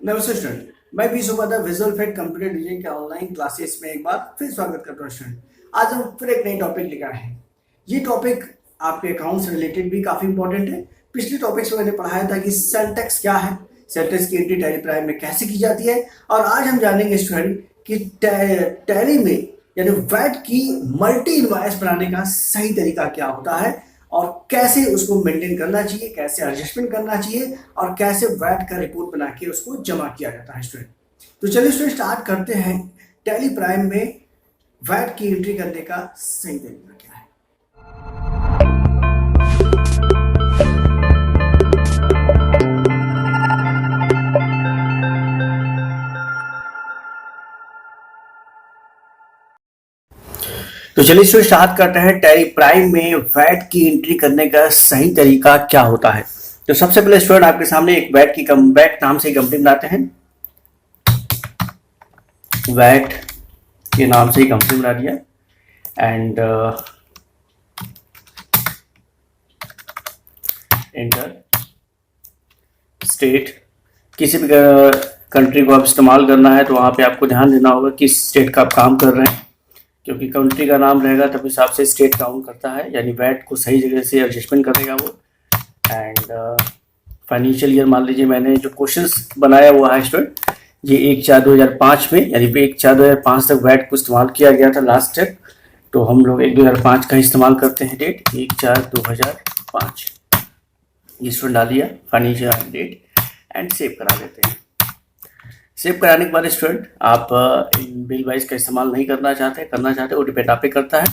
नमस्ते स्टूडेंट। मैं भी सुबह विजुअल इफेक्ट कंप्यूटर डिजाइन के ऑनलाइन क्लासेस में एक बार फिर स्वागत करता हूँ स्टूडेंट। आज हम फिर एक नई टॉपिक लेकर आए हैं। ये टॉपिक आपके अकाउंट से रिलेटेड भी काफी इंपॉर्टेंट है। पिछले टॉपिक्स में मैंने पढ़ाया था कि सेल टैक्स क्या है, सेल टैक्स की एंट्री टैली प्राइम में कैसे की जाती है, और आज हम जानेंगे स्टूडेंट कि टैली में यानी वैट की मल्टी इनवॉइस बनाने का सही तरीका क्या होता है और कैसे उसको मेंटेन करना चाहिए, कैसे एडजस्टमेंट करना चाहिए और कैसे वैट का रिपोर्ट बना के उसको जमा किया जाता है स्टूडेंट। तो चलिए स्टूडेंट स्टार्ट करते हैं। टैली प्राइम में वैट की एंट्री करने का सही तरीका क्या है। तो चलिए स्टूडेंट स्टार्ट करते हैं। टैली प्राइम में वैट की एंट्री करने का सही तरीका क्या होता है। तो सबसे पहले स्टूडेंट आपके सामने एक वैट नाम से कंपनी बनाते हैं। वैट के नाम से ही कंपनी बना दिया एंड एंटर स्टेट। किसी भी कंट्री को आप इस्तेमाल करना है तो वहाँ पे आपको ध्यान देना होगा किस स्टेट का आप काम कर रहे हैं, क्योंकि कंट्री का नाम रहेगा तब हिसाब से स्टेट काउंट करता है, यानी वैट को सही जगह से एडजस्टमेंट करेगा वो। एंड फाइनेंशियल ईयर मान लीजिए मैंने जो क्वेश्चंस बनाया हुआ है स्टूडेंट, ये 1/4/2005 में, यानी 1/4/2005 तक वैट को इस्तेमाल किया गया था लास्ट स्टेप, तो हम लोग 1/2005 का इस्तेमाल करते हैं। डेट 1/4/2005 ये स्टूडेंट डाल दिया फाइनेंशियल डेट एंड सेव करा देते हैं। सेव कराने के बाद स्टूडेंट आप इन बिल वाइज का इस्तेमाल नहीं करना चाहते वो डिपेंड आप पे करता है।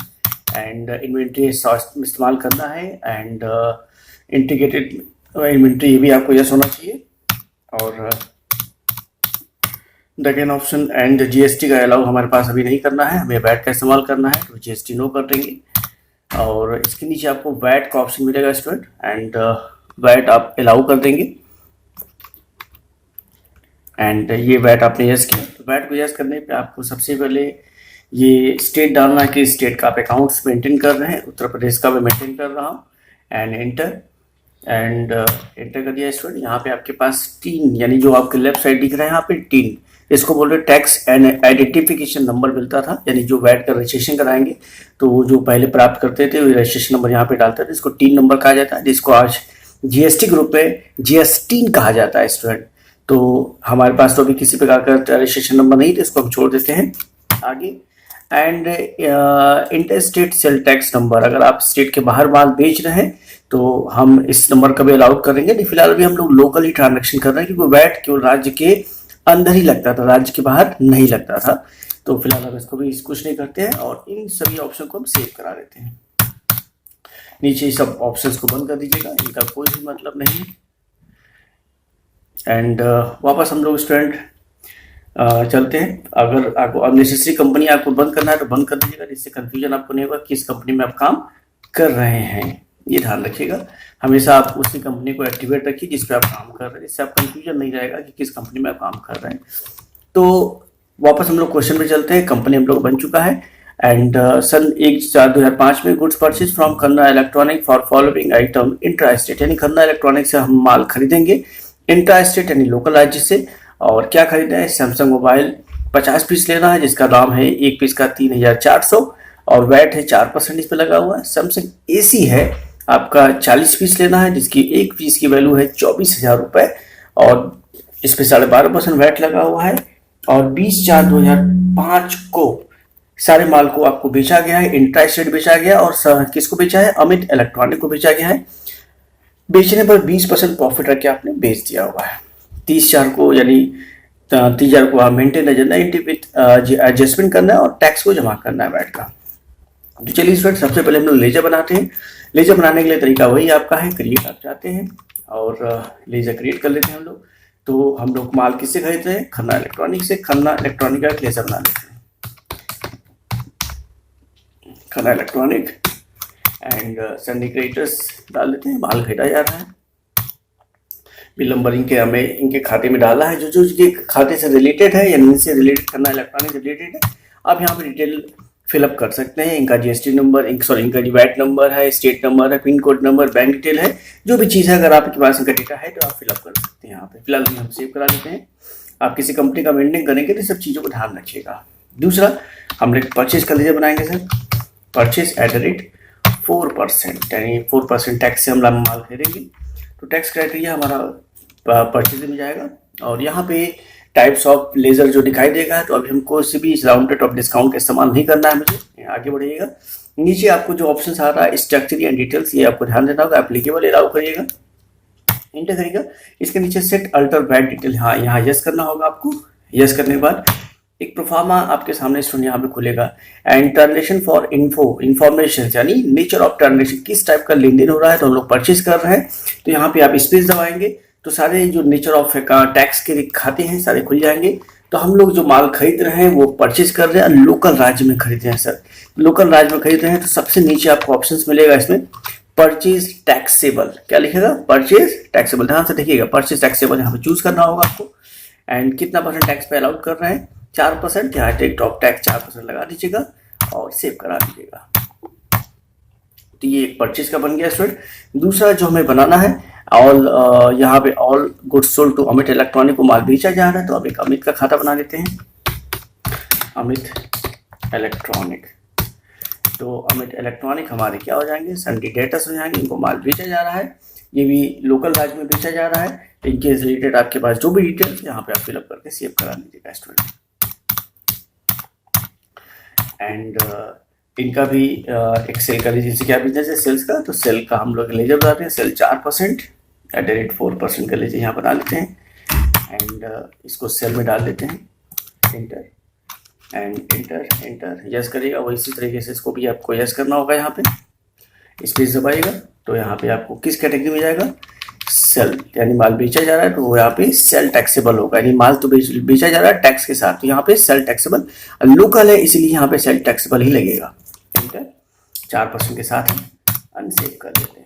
एंड इन्वेंट्री इस्तेमाल करना है एंड इंटीग्रेटेड इन्वेंट्री ये भी आपको यस होना चाहिए। और सेकेंड ऑप्शन एंड जीएसटी का अलाउ हमारे पास अभी नहीं करना है, हमें वैट का इस्तेमाल करना है तो जीएसटी नो कर देंगे। और इसके नीचे आपको वैट का ऑप्शन मिलेगा स्टूडेंट एंड वैट आप अलाउ कर देंगे एंड ये वैट आपने यस किया। तो वैट को यस करने पे आपको सबसे पहले ये स्टेट डालना है कि स्टेट का आप अकाउंट्स मेंटेन कर रहे हैं। उत्तर प्रदेश का मैं मेंटेन कर रहा हूँ एंड एंटर कर दिया स्टूडेंट। यहाँ पे आपके पास 3 यानी जो आपके लेफ्ट साइड दिख रहा है यहाँ पे 3, इसको बोल रहे टैक्स एंड आइडेंटिफिकेशन नंबर मिलता था, यानी जो वैट का रजिस्ट्रेशन कराएंगे तो वो जो पहले प्राप्त करते थे वो रजिस्ट्रेशन नंबर यहाँ पे डालते थे, इसको 3 नंबर कहा जाता है, जिसको आज जीएसटी ग्रुप में जीएस3 कहा जाता है स्टूडेंट। तो हमारे पास तो अभी किसी प्रकार का रजिस्ट्रेशन नंबर नहीं, तो इसको हम छोड़ देते हैं आगे। And inter state sale tax number, अगर आप स्टेट के बाहर माल बेच रहे हैं तो हम इस नंबर का भी अलाउड करेंगे। नहीं, फिलहाल अभी हम लोग लोकल ही ट्रांजेक्शन कर रहे हैं क्योंकि वैट केवल राज्य के अंदर ही लगता था, राज्य के बाहर नहीं लगता था। तो फिलहाल हम इसको भी कुछ नहीं करते हैं और इन सभी ऑप्शन को हम सेव करा देते हैं। नीचे सब ऑप्शंस को बंद कर दीजिएगा, इनका कोई भी मतलब नहीं है। एंड वापस हम लोग स्टूडेंट चलते हैं। अगर आपको अननेसेसरी कंपनी आपको बंद करना है तो बंद कर दीजिएगा, जिससे कंफ्यूजन आपको नहीं होगा किस कंपनी में आप काम कर रहे हैं। ये ध्यान रखिएगा, हमेशा आप उसी कंपनी को एक्टिवेट रखिए जिस पे आप काम कर रहे हैं, जिससे आप कंफ्यूजन नहीं रहेगा कि किस कंपनी में आप काम कर रहे हैं। तो वापस हम लोग क्वेश्चन पे चलते हैं। कंपनी हम लोग बन चुका है एंड सन 1/4/2005 में goods purchase from Khanna electronic for following item intra state, यानी खन्ना इलेक्ट्रॉनिक से हम माल खरीदेंगे इंट्रा स्टेट यानी लोकल राज्य से। और क्या खरीदना है, सैमसंग मोबाइल 50 पीस लेना है, जिसका दाम है एक पीस का 3400 और वैट है 4% इस पे लगा हुआ है। सैमसंग एसी है आपका 40 पीस लेना है, जिसकी एक पीस की वैल्यू है 24,000 रुपये और इस पे 12.5% वैट लगा हुआ है। और 20/4/2005 को सारे माल को आपको बेचा गया है, इंट्रा स्टेट बेचा गया और किसको बेचा है, अमित इलेक्ट्रॉनिक को बेचा गया है। बेचने पर 20% प्रॉफिट रख के आपने बेच दिया हुआ है। 30,000 को यानी 30,000 को आप मेंटेन एडजस्टमेंट करना है और टैक्स को जमा करना है वैट का। तो चलिए स्टूडेंट सबसे पहले हम लोग लेजर बनाते हैं। लेजर बनाने के लिए तरीका वही आपका है, क्रिएट आप चाहते हैं और लेजर क्रिएट कर लेते हैं हम लोग। तो हम लोग माल किससे खरीदते हैं, खन्ना इलेक्ट्रॉनिक से। खन्ना इलेक्ट्रॉनिक का लेजर बना लेते हैं, Khanna electronic and Sunny creators डाल देते हैं। माल खरीदा जा रहा है, बिल नंबर इनके हमें इनके खाते में डाला है, जो इनके खाते से रिलेटेड है यानी इनसे रिलेटेड खन्ना इलेक्ट्रॉनिक से रिलेटेड है। आप यहाँ पे डिटेल फिलअप कर सकते हैं। इनका जीएसटी नंबर, इनका जो वैट नंबर है, स्टेट नंबर है, pin code number, bank detail है, जो भी चीज़ है अगर आपके पास इनका डेटा है तो आप फिलअप कर सकते हैं यहाँ पे। फिलहाल हम सेव करा लेते हैं। आप किसी कंपनी का मेंटेन करेंगे तो सब चीज़ों को ध्यान रखिएगा। दूसरा हम लोग परचेज का लीजिए बनाएंगे sir, purchase eight the rate 4%, यानी 4% टैक्स से हम माल खरीदेंगे तो टैक्स क्राइटेरिया हमारा परचेज में जाएगा। और यहाँ पे टाइप्स ऑफ लेजर जो दिखाई देगा, तो अभी हमको किसी भी राउंडेड ऑफ डिस्काउंट का इस्तेमाल नहीं करना है मुझे। आगे बढ़िएगा, नीचे आपको जो ऑप्शन आ रहा है स्ट्रक्चर एंड डिटेल्स, ये आपको ध्यान देना होगा। एप्लीकेबल अलाउ करिएगा, इंटर करिएगा। इसके नीचे सेट अल्टर वैट डिटेल, हाँ यहाँ यस करना होगा आपको। यस करने के बाद एक प्रोफार्मा आपके सामने स्टूडेंट यहाँ पे खुलेगा। एंड ट्रांजेक्शन फॉर इंफॉर्मेशन, यानी नेचर ऑफ ट्रांजेक्शन, किस टाइप का लेन देन हो रहा है, तो हम लोग परचेज कर रहे हैं तो यहाँ पे आप स्पेस दबाएंगे तो सारे जो नेचर ऑफ टैक्स के खाते हैं सारे खुल जाएंगे। तो हम लोग जो माल खरीद रहे हैं वो परचेज कर रहे हैं, लोकल राज्य में खरीद रहे हैं सर, लोकल राज्य में खरीद रहे हैं। तो सबसे नीचे आपको ऑप्शंस मिलेगा इसमें परचेज टैक्सेबल, क्या लिखेगा, परचेज टैक्सेबल। ध्यान से देखिएगा, परचेज टैक्सेबल यहाँ पे चूज करना होगा आपको। एंड कितना परसेंट टैक्स पे अलाउड कर रहे हैं, 4%, यहाँ टेक टॉप टैक्स 4% लगा दीजिएगा और सेव करा दीजिएगा। तो ये एक परचेज का बन गया स्टूडेंट। दूसरा जो हमें बनाना है, ऑल यहाँ पे all goods sold to Amit electronic को माल बेचा जा रहा है, तो अब एक अमित का खाता बना देते हैं, अमित इलेक्ट्रॉनिक। तो अमित इलेक्ट्रॉनिक हमारे क्या हो जाएंगे, सन्डी डेटर्स हो जाएंगे, इनको माल बेचा जा रहा है, ये भी लोकल राज्य में बेचा जा रहा है। इनके रिलेटेड आपके पास जो भी डिटेल्स यहाँ पे आप फिलअप करके सेव करा लीजिएगा स्टूडेंट। एंड इनका भी एक सेल का लीजिए, क्या बिजनेस है सेल्स का, तो सेल का हम लोग लेजर बताते हैं, सेल 4% एट द रेट 4% का लीजिए यहाँ बना लेते हैं। एंड इसको सेल में डाल देते हैं, इंटर एंड इंटर यस करिएगा। वही इसी तरीके से इसको भी आपको यस करना होगा। यहाँ पे स्पेस दबाइएगा तो यहाँ पे आपको किस कैटेगरी में जाएगा, सेल, यानी माल बेचा जा रहा है तो वो यहाँ पे सेल टैक्सेबल होगा, यानी माल तो बेचा जा रहा है टैक्स के साथ, तो यहाँ पे सेल टैक्सेबल। लोकल है इसीलिए यहाँ पे सेल टैक्सेबल ही लगेगा। इंटर 4% के साथ अनसेव कर देते हैं।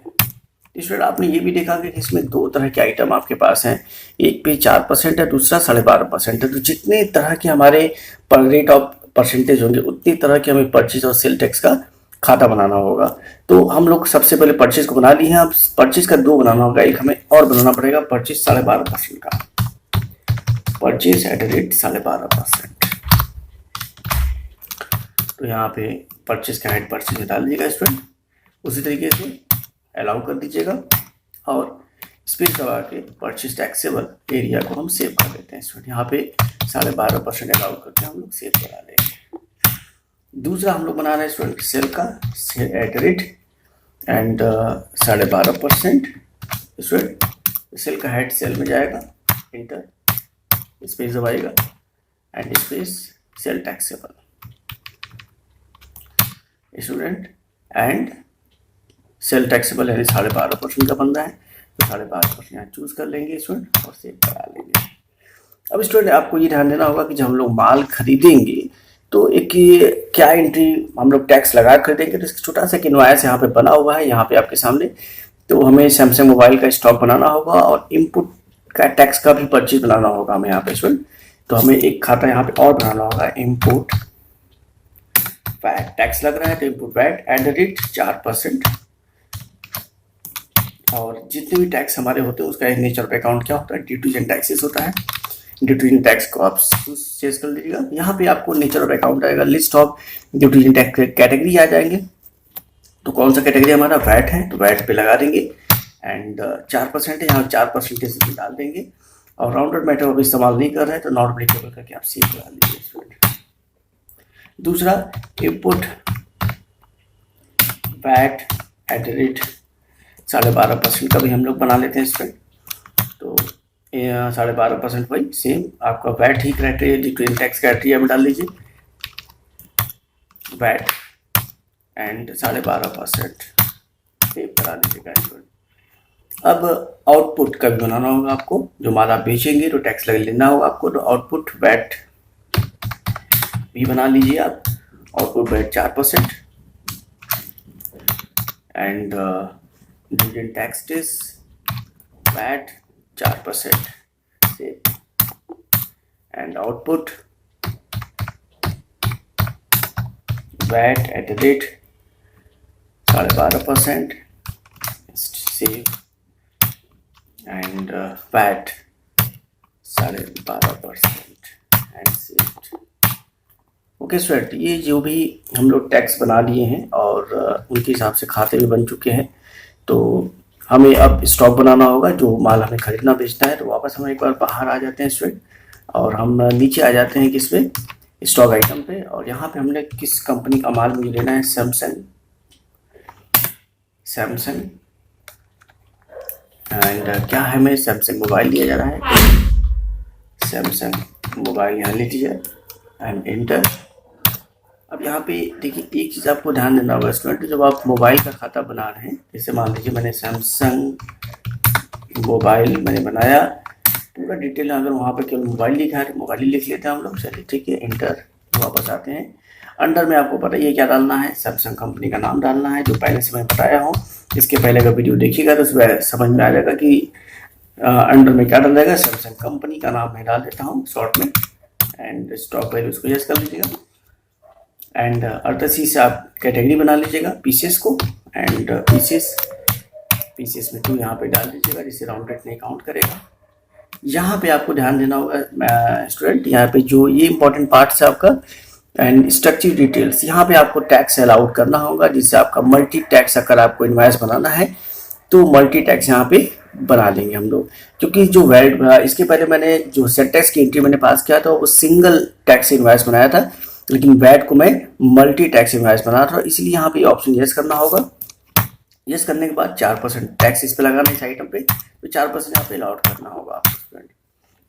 स्टूडेंट आपने ये भी देखा कि इसमें दो तरह के आइटम आपके पास हैं, एक पे 4% है, दूसरा 12.5% है। तो जितने तरह के हमारे पर रेट ऑफ परसेंटेज होंगे उतनी तरह के हमें परचेज और सेल टैक्स का खाता बनाना होगा। तो हम लोग सबसे पहले परचेज को बना लिए हैं, अब परचेज का दो बनाना होगा, एक हमें और बनाना पड़ेगा परचेज 12.5% का, परचेज एट द रेट 12.5%। तो यहाँ पे परचेज का हेड परचेज में डाल दीजिएगा स्टूडेंट, उसी तरीके से अलाउ कर दीजिएगा और स्पेस दबा के परचेज टैक्सेबल एरिया को हम सेव कर देते हैं स्टूडेंट। यहाँ पे 12.5% अलाउ करके हम लोग सेव करा देंगे। दूसरा हम लोग बना रहे हैं स्टूडेंट सेल का, sale at rate and 12.5% student. Sale का हेड सेल में जाएगा, इंटर स्पेस दबाएगा and space sale taxable student. And sale taxable यानी 12.5% का बन रहा है, तो 12.5% यहाँ चूज कर लेंगे स्टूडेंट और सेव करा लेंगे। अब स्टूडेंट आपको ये ध्यान देना होगा कि जब हम लोग माल खरीदेंगे तो एक ये क्या एंट्री हम लोग टैक्स लगा खरीदेंगे, तो इसका छोटा सा एक इनवॉइस यहाँ पे बना हुआ है यहाँ पे आपके सामने। तो हमें सैमसंग मोबाइल का स्टॉक बनाना होगा और इनपुट का टैक्स का भी परचेज बनाना होगा हमें यहाँ पे स्टूडेंट। तो हमें एक खाता यहाँ पे और बनाना होगा, इनपुट वैट, टैक्स लग रहा है तो input VAT at the rate 4%। और जितने भी टैक्स हमारे होते हैं उसका एक नेचर ऑफ अकाउंट क्या होता है, ड्यूटीज एंड टैक्सेस होता है। ड्यूटीज एंड टैक्स को आप चेज कर लीजिएगा। यहाँ पे आपको नेचर ऑफ अकाउंट आएगा, list of duties and tax category आ जाएंगे। तो कौन सा कैटेगरी हमारा वैट है, तो वैट पे लगा देंगे एंड 4% है, यहाँ 4% डाल देंगे। और राउंडेड मैटर अब इस्तेमाल नहीं कर रहे हैं तो नॉट एप्लीकेबल करके आप सेव करा लीजिए स्टूडेंट। दूसरा input VAT at the rate 12.5% का भी हम लोग बना लेते हैं स्टूडेंट। तो 12.5% वही सेम आपका वैट ही क्राइटेरिया ड्यूटी टैक्स क्राइटेरिया में डाल लीजिए, वैट एंड 12.5% सेव करा लीजिएगा स्टूडेंट। अब आउटपुट का भी बनाना होगा आपको, जो माल आप बेचेंगे तो टैक्स लगा लेना होगा आपको। तो आउटपुट वैट भी बना लीजिए आप, output VAT 4% and duty tax is VAT 4% save and output VAT at the rate 12.5% save and VAT 12.5% and saved. Okay student, ये जो भी हम लोग टैक्स बना लिए हैं और उनके हिसाब से खाते भी बन चुके हैं, तो हमें अब स्टॉक बनाना होगा जो माल हमें खरीदना बेचना है। तो वापस हम एक बार बाहर आ जाते हैं स्टूडेंट, और हम नीचे आ जाते हैं किस पे, स्टॉक आइटम पे, और यहाँ पे हमने किस कंपनी का माल मुझे लेना है, सैमसंग एंड क्या है, हमें सैमसंग मोबाइल लिया जा रहा है, सैमसंग मोबाइल यहाँ ले लीजिए एंड एंटर। अब यहाँ पे देखिए एक चीज़ आपको ध्यान देना होगा स्टूडेंट, जब आप मोबाइल का खाता बना रहे हैं, जैसे मान लीजिए मैंने सैमसंग मोबाइल मैंने बनाया, पूरा डिटेल अगर वहाँ पे केवल मोबाइल लिखा है तो मोबाइल ही लिख लेते हैं हम लोग। चलिए ठीक है, एंटर। वापस आते हैं, अंडर में आपको पता ही है क्या डालना है, सैमसंग कंपनी का नाम डालना है, जो पहले से मैं बताया हूँ। इसके पहले का वीडियो देखिएगा तो उसमें समझ में आ जाएगा कि अंडर में क्या डालेगा, सैमसंग कंपनी का नाम मैं डाल देता हूँ शॉर्ट में, एंड स्टॉक वैल्यू उसको यस कर लीजिएगा, एंड अर्टसी से आप कैटेगरी बना लीजिएगा पीसेस को, एंड पीसेस में 2 यहाँ पे डाल दीजिएगा, जिससे राउंडेड नहीं काउंट करेगा। यहाँ पे आपको ध्यान देना होगा स्टूडेंट, यहाँ पे जो ये इंपॉर्टेंट पार्ट है आपका, एंड स्ट्रक्चर डिटेल्स, यहाँ पे आपको टैक्स अलाउड करना होगा, जिससे आपका मल्टी टैक्स अगर आपको इनवॉइस बनाना है तो मल्टी टैक्स यहाँ पे बना लेंगे हम लोग। क्योंकि जो वैट, इसके पहले मैंने जो सेट टैक्स की एंट्री मैंने पास किया था वो सिंगल टैक्स इनवॉइस बनाया था, लेकिन वैट को मैं मल्टी टैक्स इनवॉइस बना था, इसलिए यहाँ पे ऑप्शन यस करना होगा। यस करने के बाद 4% टैक्स इस पे लगाना है इस आइटम पे, तो 4% यहाँ पे अलाउड करना होगा आपको।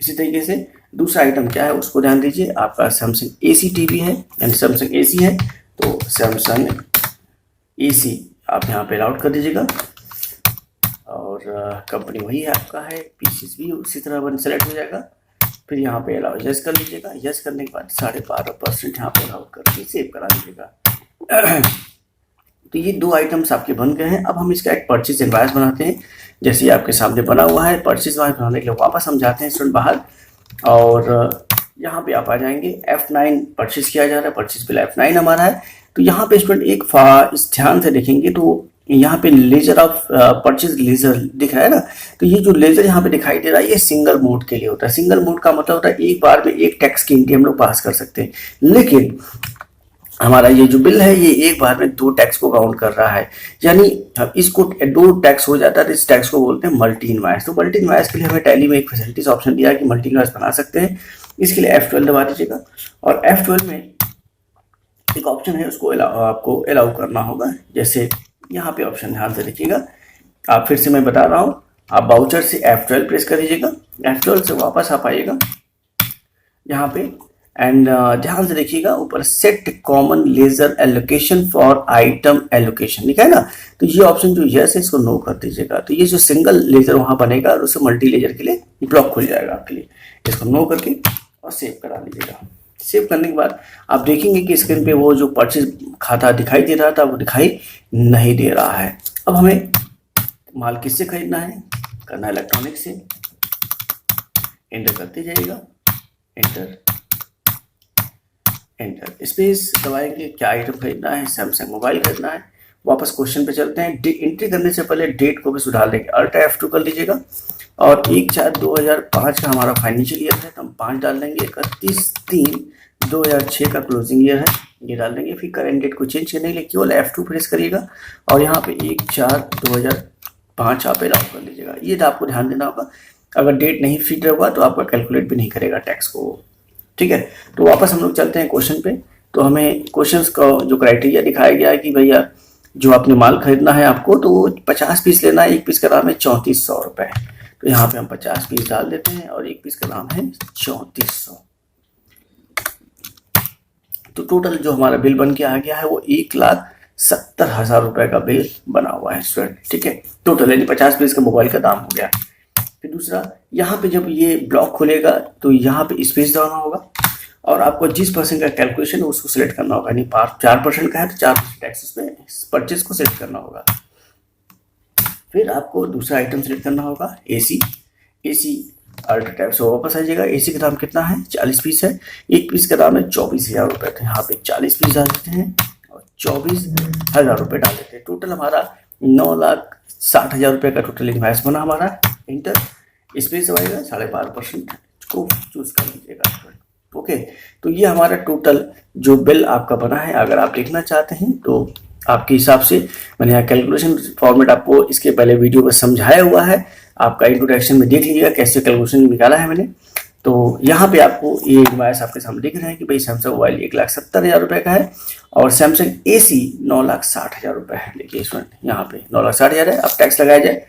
इसी तरीके से दूसरा आइटम क्या है उसको ध्यान दीजिए, आपका सैमसंग एसी टीवी है एंड सैमसंग एसी है, तो सैमसंग एसी आप यहाँ पे अलाउड कर दीजिएगा, और कंपनी वही है आपका है, पीसीस भी उसी तरह वन सेलेक्ट हो जाएगा। फिर यहाँ पे अलाउ यस कर लीजिएगा, यस करने के बाद 12.5% यहाँ पे अलाउड करके सेव करा लीजिएगा। तो ये 2 आइटम्स आपके बन गए हैं। अब हम इसका एक परचेज इनवॉइस बनाते हैं, जैसे आपके सामने बना हुआ है। परचेज इनवॉइस बनाने के लिए वापस हम जाते हैं स्टूडेंट बाहर, और यहाँ पे आप आ जाएंगे, F9 परचेज किया जा रहा है, परचेज बिल F9 हमारा है। तो यहाँ पे स्टूडेंट एक इस ध्यान से देखेंगे तो यहाँ पे लेजर ऑफ परचेज लेजर दिख रहा है ना, तो ये जो लेजर यहाँ पे दिखाई दे रहा है ये सिंगल मोड के लिए होता है। सिंगल मोड का मतलब होता है एक बार में एक टैक्स की एंट्री हम लोग पास कर सकते हैं, लेकिन हमारा ये जो बिल है ये एक बार में 2 टैक्स को काउंट कर रहा है, यानी इसको 2 टैक्स हो जाता है, तो इस टैक्स को बोलते हैं मल्टी इनवॉइस। तो मल्टी इनवॉइस के लिए हमें टैली में एक फैसिलिटीज ऑप्शन दिया है कि मल्टी इनवॉइस बना सकते हैं। इसके लिए F12 दबा दीजिएगा, और F12 में एक ऑप्शन है उसको आपको अलाउ करना होगा, जैसे यहाँ पे ऑप्शन ध्यान से देखिएगा। आप फिर से मैं बता रहा हूँ, आप बाउचर से F12 प्रेस कर दीजिएगा, F12 से वापस आप आइएगा यहाँ पे, एंड ध्यान से देखिएगा ऊपर set common ledger allocation for item allocation लिखा है ना, तो ये ऑप्शन जो यस है इसको नो कर दीजिएगा। तो ये जो सिंगल लेजर वहां बनेगा और उससे मल्टी लेजर के लिए ब्लॉक खुल जाएगा आपके लिए, इसको नो करके और सेव करा लीजिएगा। सेव करने के बाद आप देखेंगे कि स्क्रीन पे वो जो परचेज खाता दिखाई दे रहा था वो दिखाई नहीं दे रहा है। अब हमें माल किससे खरीदना है, करना है इलेक्ट्रॉनिक से, एंटर करते जाइएगा, एंटर एंटर स्पेस दबाएंगे। क्या आइटम खरीदना है, सैमसंग मोबाइल खरीदना है। वापस क्वेश्चन पे चलते हैं। एंट्री करने से पहले डेट को भी सुधार देंगे, अल्ट F2 कर लीजिएगा, और 1/4/2005 का हमारा फाइनेंशियल ईयर है तो हम 5 डाल देंगे। 31/3/2006 का क्लोजिंग ईयर है, ये डाल देंगे। फिर करेंट डेट को चेंज करने के लिए केवल F2 प्रेस करिएगा, और यहाँ पे 1/4/2005 आप अलाउ कर लीजिएगा। ये तो आपको ध्यान देना होगा, अगर डेट नहीं फिट होगा तो आपका कैलकुलेट भी नहीं करेगा टैक्स को, ठीक है। तो वापस हम लोग चलते हैं क्वेश्चन पे। तो हमें क्वेश्चंस का जो क्राइटेरिया दिखाया गया है कि भैया जो आपने माल खरीदना है आपको, तो 50 पीस लेना है, एक पीस का दाम है 3400 रुपए। तो यहाँ पे हम 50 पीस डाल देते हैं, और एक पीस का दाम है 3400। तो टोटल जो हमारा बिल बन के आ गया है वो 1,70,000 रुपए का बिल बना हुआ है स्टूडेंट, ठीक है। टोटल यानी 50 पीस का मोबाइल का दाम हो गया। फिर दूसरा, यहाँ पे जब ये ब्लॉक खुलेगा तो यहाँ पे स्पेस दबाना होगा, और आपको जिस परसेंट का कैलकुलेशन है उसको सिलेक्ट करना होगा, यानी 4% का है तो 4% टैक्स पे परचेज को सिलेक्ट करना होगा। फिर आपको दूसरा आइटम सिलेक्ट करना होगा, एसी अल्ट टैब से वापस आ जाएगा। एसी का दाम कितना है, 40 पीस है, एक पीस का दाम है 24,000 रुपये। तो यहाँ पे 40 पीस डाल देते हैं और 24,000 रुपये डाल देते हैं। टोटल हमारा 9,60,000 रुपये का टोटल इन्वेस्ट बना हमारा। इंटर स्पेस आएगा 12.5%, को चूज कर लीजिएगा। ओके, तो ये हमारा टोटल जो बिल आपका बना है, अगर आप देखना चाहते हैं तो आपके हिसाब से मैंने यहाँ कैलकुलेशन फॉर्मेट आपको इसके पहले वीडियो में समझाया हुआ है, आपका इंट्रोडक्शन में देख लीजिएगा कैसे कैलकुलेशन निकाला है मैंने। तो यहाँ पे आपको ये इनवॉइस आपके सामने दिख रहे हैं कि भाई सैमसंग मोबाइल 1,70,000 रुपये का है और सैमसंग AC 9,60,000 रुपये है। देखिए इसमें यहाँ पे 9,60,000 है। अब टैक्स लगाया जाए,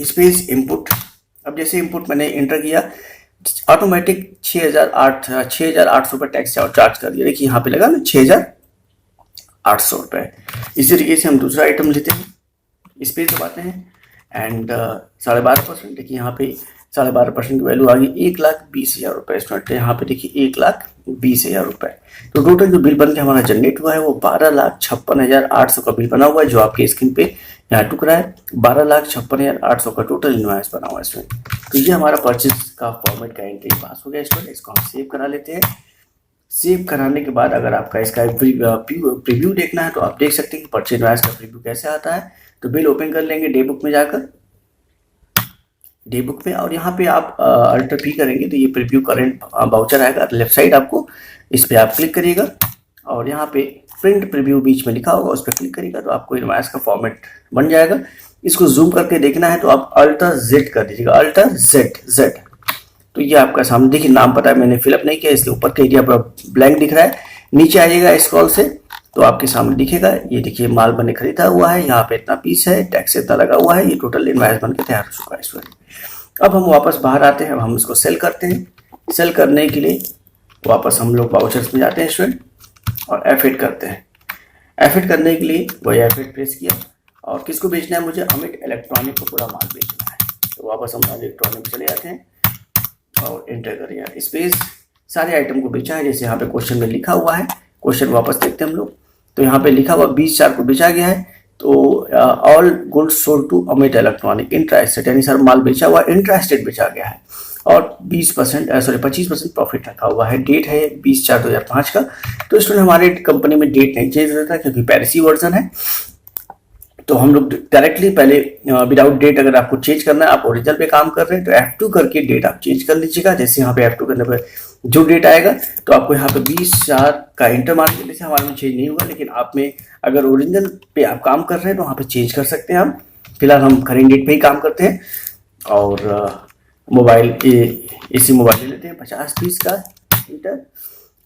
स्पेस इनपुट। अब जैसे इनपुट मैंने एंटर किया, ऑटोमेटिक 6,800 रुपये टैक्स चार्ज कर दिया। देखिए यहाँ पे लगा ना 6,800 रुपये। इसी तरीके से हम दूसरा आइटम लेते हैं, स्पेस दबाते हैं एंड 12.5%। देखिए यहाँ पे 12.5% की वैल्यू आ गई 1,20,000 रुपये स्टूडेंट। यहाँ पे देखिए 1,20,000 रुपये। तो टोटल जो बिल बन के हमारा जनरेट हुआ है वो 12,56,800 का बिल बना हुआ है, जो आपके स्क्रीन पे यहाँ टुक रहा है। 12,56,800 का टोटल इनवॉइस बना हुआ है स्टूडेंट। तो ये हमारा परचेज का फॉर्मेट का एंट्री पास हो गया स्टूडेंट। इसको हम सेव करा लेते हैं। सेव कराने के बाद अगर आपका इसका प्रीव्यू देखना है तो आप देख सकते हैं कि परचेज इनवॉइस का प्रीव्यू कैसे आता है। तो बिल ओपन कर लेंगे डे बुक में जाकर, डे बुक में, और यहाँ पे आप अल्टर पी करेंगे तो ये प्रीव्यू करेंट वाउचर आएगा लेफ्ट साइड आपको, इस पर आप क्लिक करिएगा और यहाँ पे प्रिंट प्रीव्यू बीच में लिखा होगा, उस पर क्लिक करिएगा तो आपको इनवॉइस का फॉर्मेट बन जाएगा। इसको जूम करके देखना है तो आप अल्टर जेड कर दीजिएगा, अल्टर जेड। तो ये आपका सामने देखिए, नाम पता है मैंने फिलअप नहीं किया इसलिए ऊपर का एरिया ब्लैंक दिख रहा है। नीचे आइएगा स्क्रॉल से तो आपके सामने दिखेगा, ये देखिए माल बने खरीदा हुआ है, यहाँ पे इतना पीस है, टैक्स इतना लगा हुआ है, ये टोटल इनवॉइस बन के तैयार हो चुका है स्टूडेंट। अब हम वापस बाहर आते हैं, अब हम इसको सेल करते हैं। सेल करने के लिए वापस हम लोग वाउचर्स में जाते हैं स्टूडेंट और F8 करते हैं। F8 करने के लिए वही F8 प्रेस किया और किसको बेचना है मुझे, अमित इलेक्ट्रॉनिक को पूरा माल बेचना है। तो वापस हम इलेक्ट्रॉनिक में चले जाते हैं और एंटर करिए स्पेस, सारे आइटम को बेचा है जैसे यहाँ पे क्वेश्चन में लिखा हुआ है। क्वेश्चन वापस देखते हैं हम लोग, तो यहाँ पे लिखा हुआ 20/4 को बेचा गया है। तो all goods sold to Amit electronic intrastate, यानी सर माल बेचा हुआ इंट्रास्टेड बेचा गया है और 25% प्रॉफिट रखा हुआ है। डेट है 20/4/2005 का। तो इसमें हमारे कंपनी में डेट नहीं चेंज होता क्योंकि पैरिसी वर्जन है। तो हम लोग डायरेक्टली पहले विदाउट डेट, अगर आपको चेंज करना है, आप ओरिजिनल पे काम कर रहे हैं तो F2 करके डेट आप चेंज कर लीजिएगा। जैसे यहाँ पे F2 करने पर जो डेट आएगा तो आपको यहाँ पे 20/4 का इंटर मार्क देने से हमारे में चेंज नहीं होगा, लेकिन आप में अगर ओरिजिनल पे आप काम कर रहे हैं तो वहाँ पे चेंज कर सकते हैं। हम फिलहाल हम करेंट डेट पे ही काम करते हैं और मोबाइल AC मोबाइल ले लेते हैं 50 पीस का इंटर।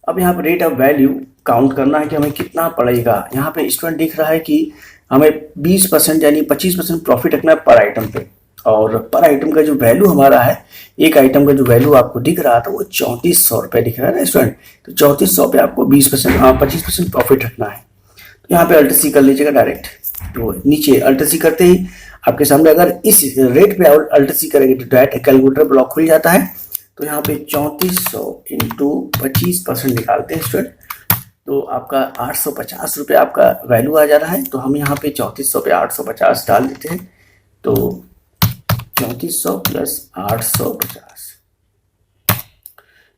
अब यहाँ पे रेट ऑफ वैल्यू काउंट करना है कि हमें कितना पड़ेगा। यहाँ पे स्टूडेंट दिख रहा है कि हमें 20% यानी 25% प्रॉफिट रखना है पर आइटम पे, और पर आइटम का जो वैल्यू हमारा है, एक आइटम का जो वैल्यू आपको दिख रहा था वो 3400 रुपये दिख रहा है ना स्टूडेंट। तो 3400 पे आपको 25% प्रॉफिट रखना है। तो यहाँ पे अल्टर सी कर लीजिएगा डायरेक्ट। तो नीचे अल्टर सी करते ही आपके सामने अगर इस रेट पे अल्टर सी करेंगे तो डायरेक्ट कैलकुलेटर ब्लॉक खुल जाता है। तो यहाँ पे 3400 इंटू 25% निकालते हैं स्टूडेंट, तो आपका 850 रुपये आपका वैल्यू आ जा रहा है। तो हम यहाँ पे 3400 पे 850 डाल देते हैं। तो 3400 प्लस 850,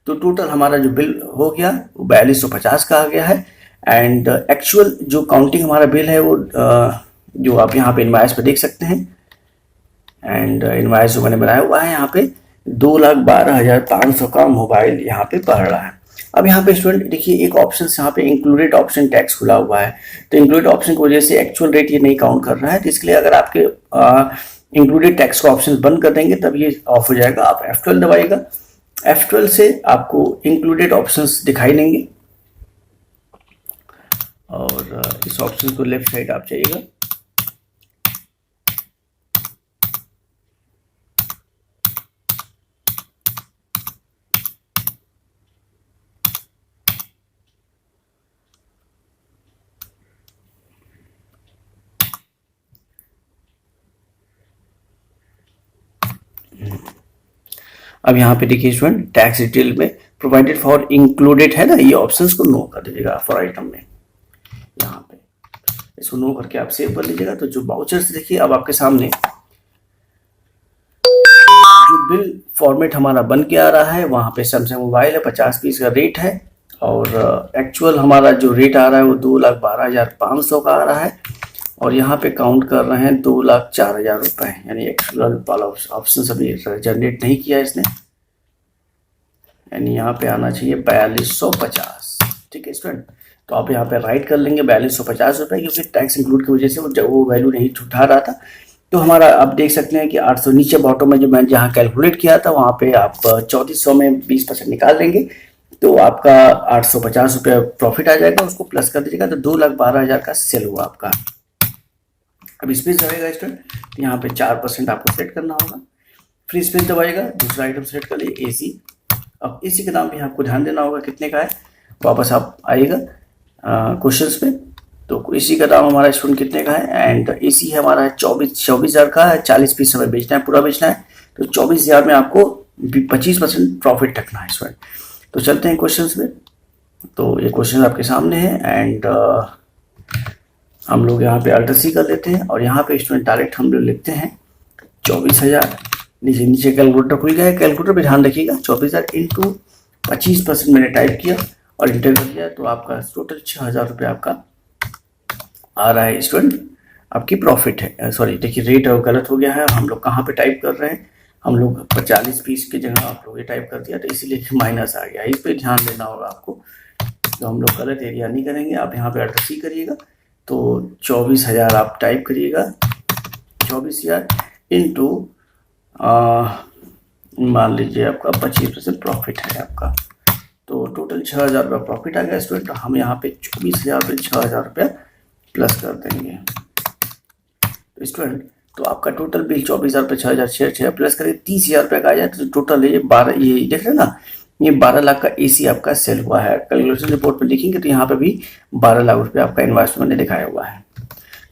तो टोटल हमारा जो बिल हो गया वो 4250 का आ गया है। एंड एक्चुअल जो काउंटिंग हमारा बिल है वो जो आप यहाँ पे इनवॉइस पे देख सकते हैं। एंड इनवॉइस जो मैंने बनाया हुआ है यहाँ पे 2,12,500 का मोबाइल यहाँ पे पड़ रहा है। अब यहाँ पे स्टूडेंट देखिए एक ऑप्शन यहाँ पे इंक्लूडेड ऑप्शन टैक्स खुला हुआ है। तो इंक्लूडेड ऑप्शन की वजह से एक्चुअल रेट ये नहीं काउंट कर रहा है। तो इसके लिए अगर आपके इंक्लूडेड टैक्स का ऑप्शन बंद कर देंगे तब ये ऑफ हो जाएगा। आप F12 दबाइएगा, F12 से आपको इंक्लूडेड ऑप्शंस दिखाई देंगे और इस ऑप्शन को लेफ्ट साइड आप जाइएगा। अब यहाँ पे देखिए स्टूडेंट टैक्स डिटेल में प्रोवाइडेड फॉर इंक्लूडेड है ना, ये ऑप्शंस को नो कर दीजिएगा फॉर आइटम में। यहाँ पे इसको नो करके आप सेव कर लीजिएगा। तो जो वाउचर्स देखिए अब आपके सामने जो बिल फॉर्मेट हमारा बन के आ रहा है, वहाँ पे सैमसंग मोबाइल है 50 पीस का रेट है और एक्चुअल हमारा जो रेट आ रहा है वो 2,12,500 का आ रहा है और यहाँ पे काउंट कर रहे हैं 2,04,000 रुपये, यानी एक्चुअल वाला ऑप्शन अभी जनरेट नहीं किया इसने। यानी यहाँ पे आना चाहिए 4250। ठीक है स्टूडेंट, तो आप यहाँ पे राइट कर लेंगे 4250 रुपये, क्योंकि टैक्स इंक्लूड की वजह से वो वैल्यू नहीं उठा रहा था। तो हमारा आप देख सकते हैं कि 800 नीचे बॉटम में जो मैंने जहाँ कैलकुलेट किया था वहाँ पे आप 3400 में 20% निकाल देंगे तो आपका 850 रुपये प्रॉफिट आ जाएगा, उसको प्लस कर दीजिएगा तो 2,12,000 का सेल हुआ आपका। अब स्पेस दबाएगा स्टूडेंट, तो यहाँ पे 4% आपको सेट करना होगा। फ्री स्पेस दबाएगा, दूसरा आइटम सेलेक्ट कर लिए AC। अब AC का दाम भी आपको ध्यान देना होगा कितने का है। वापस आप आइएगा क्वेश्चंस पे, तो AC का दाम हमारा स्टूडेंट कितने का है, एंड AC है हमारा 24,000 का है। 40 पीस हमें बेचना है, पूरा बेचना है, तो 24,000 में आपको 25% प्रॉफिट रखना है स्टूडेंट। तो चलते हैं क्वेश्चंस में। तो ये क्वेश्चन आपके सामने है एंड हम लोग यहाँ पे अल्टर C कर लेते हैं और यहाँ पे स्टूडेंट डायरेक्ट हम लोग लिखते हैं 24,000। नीचे कैलकुलेटर खुल गया है, कैलकुलेटर पे ध्यान रखिएगा। 24,000 इंटू 25% मैंने टाइप किया और इंटर कर दिया, तो आपका टोटल 6,000 रुपये आपका आ रहा है स्टूडेंट, आपकी प्रॉफिट है। सॉरी देखिए रेट गलत हो गया है, हम लोग कहाँ पे टाइप कर रहे हैं, हम लोग 40 पीस की जगह आप लोग ये टाइप कर दिया, तो इसीलिए माइनस आ गया। इस पर ध्यान देना होगा आपको, तो हम लोग गलत एरिया नहीं करेंगे। आप यहाँ पे अल्टर C करिएगा, तो 24,000 आप टाइप करिएगा, 24,000 इंटू मान लीजिए आपका 25% प्रॉफिट है आपका, तो टोटल 6,000 रुपये प्रॉफिट आ गया स्टूडेंट। हम यहाँ पे 24,000 पे 6,000 रुपये प्लस कर देंगे। तो स्टूडेंट तो आपका टोटल बिल 24,000 पे 6,000 प्लस करें 30,000 रुपये का आ जाए, तो टोटल ये 12, ये देख रहे हैं ना, ये 12 लाख का AC आपका सेल हुआ है। कैलकुलेशन रिपोर्ट में लिखेंगे तो यहाँ पे भी 12 लाख रुपये आपका इन्वेस्टमेंट ने दिखाया हुआ है।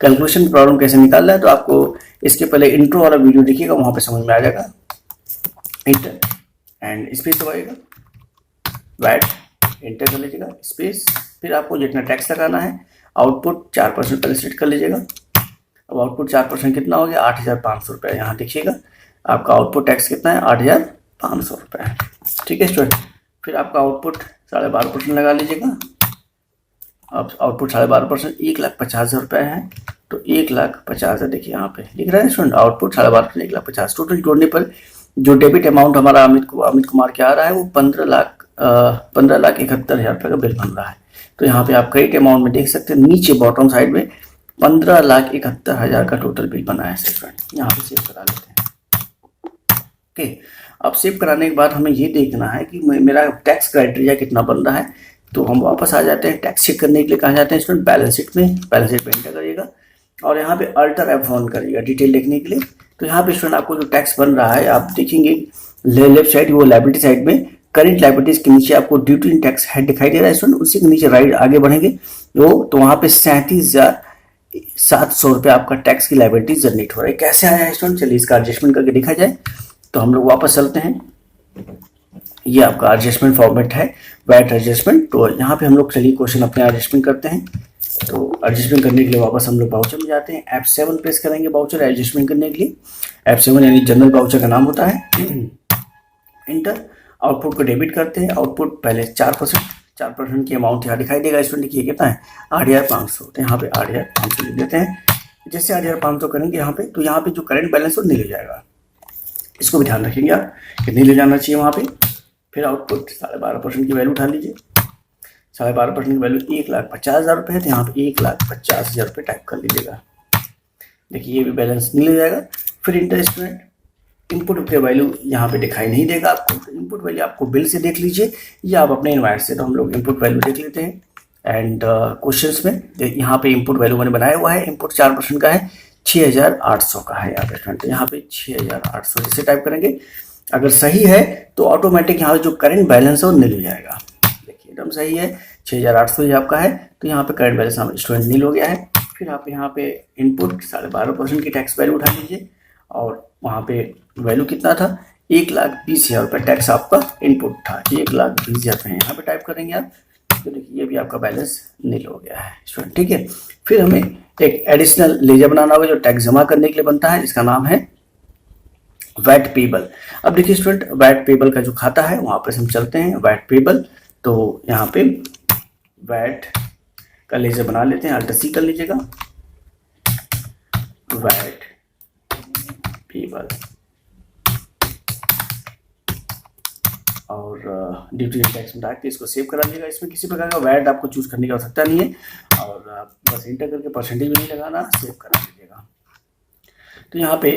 कैलकुलेशन प्रॉब्लम कैसे निकालना है, तो आपको इसके पहले इंट्रो वाला वीडियो देखिएगा, वहाँ पे समझ में आ जाएगा। इंटर एंड स्पेस दबाइएगा, वैट इंटर कर लीजिएगा, स्पेस, फिर आपको जितना टैक्स लगाना है, आउटपुट 4% पहले सेट कर लीजिएगा। अब आउटपुट 4% कितना हो गया, 8,500 रुपये। यहाँ देखिएगा आपका आउटपुट टैक्स कितना है, 8,500 रुपये है। ठीक है स्टूडेंट, फिर आपका आउटपुट 12.5% लगा लीजिएगा। अब आउटपुट 12.5% 1,50,000 रुपये है, तो 1,50,000 देखिए यहाँ पे लिख रहा है स्टूडेंट, आउटपुट 12.5% 1,50,000। टोटल जोड़ने पर जो डेबिट अमाउंट हमारा अमित कुमार के आ रहा है वो 15,71,000 रुपये का बिल बन रहा है। तो यहाँ पे आप क्रेडिट अमाउंट में देख सकते हैं, नीचे बॉटम साइड में 15,71,000 का टोटल बिल बना है स्टूडेंट। यहाँ पे सेव करा लेते हैं। ओके, अब सेव कराने के बाद हमें ये देखना है कि मेरा टैक्स क्राइटेरिया कितना बन रहा है। तो हम वापस आ जाते हैं, टैक्स चेक करने के लिए कहाँ जाते हैं स्टूडेंट, बैलेंस शीट में। बैलेंस शीट में एंटर करिएगा और यहाँ पे अल्टर F1 करिएगा डिटेल देखने के लिए। तो यहाँ पे स्टूडेंट आपको जो टैक्स बन रहा है आप देखेंगे लेफ्ट साइड, वो लायबिलिटी साइड में करेंट लायबिलिटीज के नीचे आपको ड्यूटी इन टैक्स हेड दिखाई दे रहा है स्टूडेंट। उसी के नीचे राइट आगे बढ़ेंगे तो वहाँ पे 37,700 रुपये आपका टैक्स की लायबिलिटी जनरेट हो रहा है। कैसे आया है स्टूडेंट, चलिए इसका एडजस्टमेंट करके देखा जाए। तो हम लोग वापस चलते हैं, ये आपका एडजस्टमेंट फॉर्मेट है, वैट एडजस्टमेंट। तो यहाँ पे हम लोग चलिए क्वेश्चन अपने एडजस्टमेंट करते हैं। तो एडजस्टमेंट करने के लिए वापस हम लोग बाउचर में जाते हैं, F7 प्रेस करेंगे बाउचर एडजस्टमेंट करने के लिए। F7 यानी जनरल बाउचर का नाम होता है। इंटर, आउटपुट को डेबिट करते हैं। आउटपुट पहले 4% की अमाउंट यहाँ दिखाई देगा स्टूडेंट, देखिए कितना है 8,500। तो यहाँ पे 8,500 लिख देते हैं। जैसे 8,500 करेंगे यहाँ पे, तो यहाँ पे जो करंट बैलेंस हो नील हो जाएगा, इसको भी ध्यान रखेंगे आप कि नील हो जाना चाहिए वहाँ पे। फिर आउटपुट 12.5% की वैल्यू उठा लीजिए। 12.5% की वैल्यू 1,50,000 रुपये है, तो यहाँ पे 1,50,000 रुपये टाइप कर लीजिएगा। देखिए ये भी बैलेंस नील हो जाएगा। फिर इंटर स्टूडेंट, इनपुट की वैल्यू यहाँ पे दिखाई नहीं देगा आपको, तो इनपुट वैल्यू आपको बिल से देख लीजिए या आप अपने इन्वाइस से। तो हम लोग इनपुट वैल्यू देख लेते हैं एंड क्वेश्चंस में यहाँ पे इनपुट वैल्यू मैंने बनाया हुआ है। इनपुट 4% का है, 6,800 का है यहाँ पे। तो यहाँ पे 6,800 जैसे टाइप करेंगे, अगर सही है तो ऑटोमेटिक यहाँ जो करंट बैलेंस है वो नील हो जाएगा। देखिए एकदम सही है, 6,800 ही आपका है, तो यहाँ पे करंट बैलेंस स्टूडेंट नील हो गया है। फिर आप यहाँ पे इनपुट 12.5% की टैक्स वैल्यू उठा लीजिए और वहाँ पे वैल्यू कितना था, 1,20,000 रुपये टैक्स आपका इनपुट था। 1,20,000 रुपये यहाँ पे टाइप करेंगे आप, तो देखिए ये भी आपका बैलेंस नील हो गया है स्टूडेंट। ठीक है, फिर हमें एक एडिशनल लेजर बनाना होगा जो टैक्स जमा करने के लिए बनता है, इसका नाम है वैट पेबल। अब देखिए स्टूडेंट, वैट पेबल का जो खाता है वहाँ पर हम चलते हैं, वैट पेबल। तो यहाँ पे वैट का लेजर बना लेते हैं, अल्टर C कर लीजिएगा, वैट पेबल। और ड्यूटी टैक्स में डायरेक्ट इसको सेव करा लीजिएगा। इसमें किसी प्रकार का वैट आपको चूज करने की आवश्यकता नहीं है और आप बस इंटर करके परसेंटेज भी नहीं लगाना, सेव करा लीजिएगा। तो यहाँ पे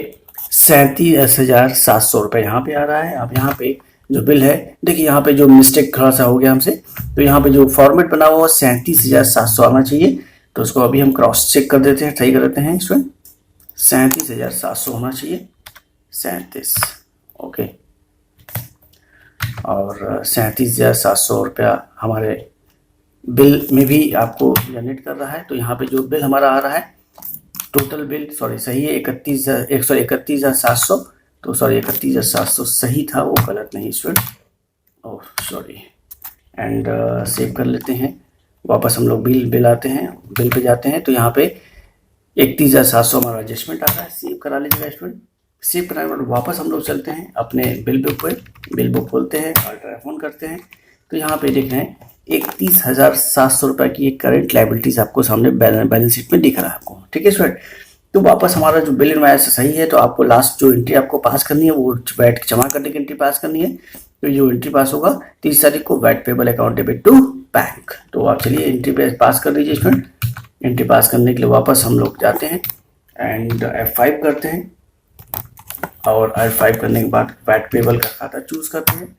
37,700 रुपये यहाँ पे आ रहा है। अब यहाँ पे जो बिल है, देखिए यहाँ पे जो मिस्टेक थोड़ा सा हो गया हमसे, तो यहाँ पे जो फॉर्मेट बना हुआ 37,700 आना चाहिए। तो उसको अभी हम क्रॉस चेक कर देते हैं, सही कर देते हैं। इसमें 37,700 होना चाहिए, 37, ओके। और 37,700 रुपया हमारे बिल में भी आपको जनरेट कर रहा है। तो यहाँ पे जो बिल हमारा आ रहा है, टोटल बिल सही है 31,700। तो 31,700 सही था, वो गलत नहीं student, oh sorry. And save कर लेते हैं। वापस हम लोग बिल आते हैं, बिल पे जाते हैं। तो यहाँ पे 31,700 हमारा एडजस्टमेंट आ रहा है, सेव करा लीजिएगा स्टूडेंट। सेव कराने के बाद वापस हम लोग चलते हैं अपने बिल बुक पे, बिल बुक खोलते हैं, अल्ट्रा F1 करते हैं। तो यहाँ पे देख रहे हैं 31,700 रुपये की एक करंट लाइबिलिटीज आपको सामने बैलेंस शीट में दिख रहा है आपको, ठीक है स्टूडेंट। तो वापस हमारा जो बिल इनवॉइस सही है, तो आपको लास्ट जो एंट्री आपको पास करनी है वो वैट जमा करने की एंट्री पास करनी है। तो जो एंट्री पास होगा 30 तारीख को, VAT payable account debit to bank. तो आप चलिए एंट्री पे पास कर दीजिए स्टूडेंट। एंट्री पास करने के लिए वापस हम लोग जाते हैं एंड F5 करते हैं और F5 करने के बाद वैट पेबल का खाता चूज करते हैं।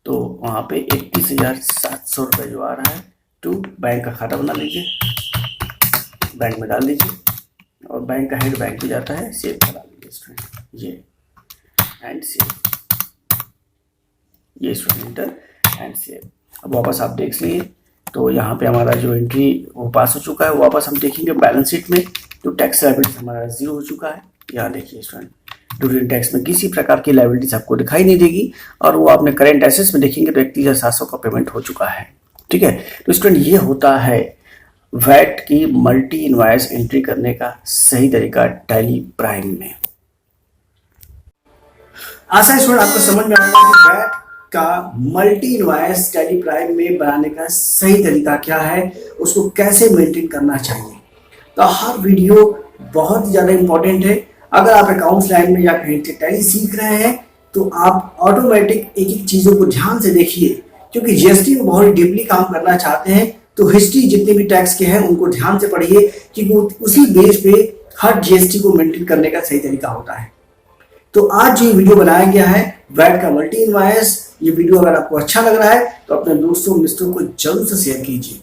तो वहाँ पे 31,700 रुपये जो आ रहा है टू बैंक का खाता बना लीजिए, बैंक में डाल दीजिए और बैंक का हेड बैंक पे जाता है, सेव करा लीजिए स्टूडेंट, ये एंड सेव, ये स्टूडेंट एंड सेव। अब वापस आप देख लीजिए, तो यहाँ पे हमारा जो एंट्री वो पास हो चुका है। वापस हम देखेंगे बैलेंस शीट में, तो टैक्स लायबिलिटी हमारा 0 हो चुका है। यहाँ देखिए स्टूडेंट, ड्यूटी टैक्स में किसी प्रकार की लायबिलिटीज आपको दिखाई नहीं देगी और वो आपने करंट एसेट्स में देखेंगे तो 31,700 का पेमेंट हो चुका है, ठीक है। तो स्टूडेंट ये होता है वैट की मल्टी इनवॉइस एंट्री करने का सही तरीका टैली प्राइम में। आशा स्टूडेंट आपको समझ में आएगा कि वैट का मल्टी इनवॉइस टैली प्राइम में बनाने का सही तरीका क्या है, उसको कैसे मेंटेन करना चाहिए। तो हर वीडियो बहुत ज़्यादा इंपॉर्टेंट है। अगर आप अकाउंट्स लाइन में या कहीं से टैली सीख रहे हैं तो आप ऑटोमेटिक एक एक चीज़ों को ध्यान से देखिए, क्योंकि जीएसटी में बहुत डीपली काम करना चाहते हैं तो हिस्ट्री जितने भी टैक्स के हैं उनको ध्यान से पढ़िए, क्योंकि उसी बेस पे हर जीएसटी को मेंटेन करने का सही तरीका होता है। तो आज जो वीडियो बनाया गया है वैट का मल्टी इनवॉइस, ये वीडियो अगर आपको अच्छा लग रहा है तो अपने दोस्तों मित्रों को जरूर से शेयर कीजिए।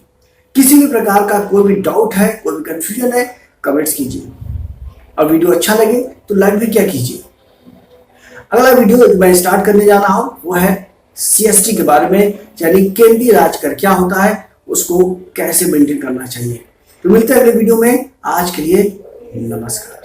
किसी भी प्रकार का कोई भी डाउट है, कोई भी कंफ्यूजन है, कमेंट्स कीजिए और वीडियो अच्छा लगे तो लाइक भी क्या कीजिए। अगला वीडियो मैं स्टार्ट करने जा रहा हूं वो है सीएसटी के बारे में, यानी केंद्रीय राज कर क्या होता है, उसको कैसे मेंटेन करना चाहिए। तो मिलते हैं अगले वीडियो में, आज के लिए नमस्कार।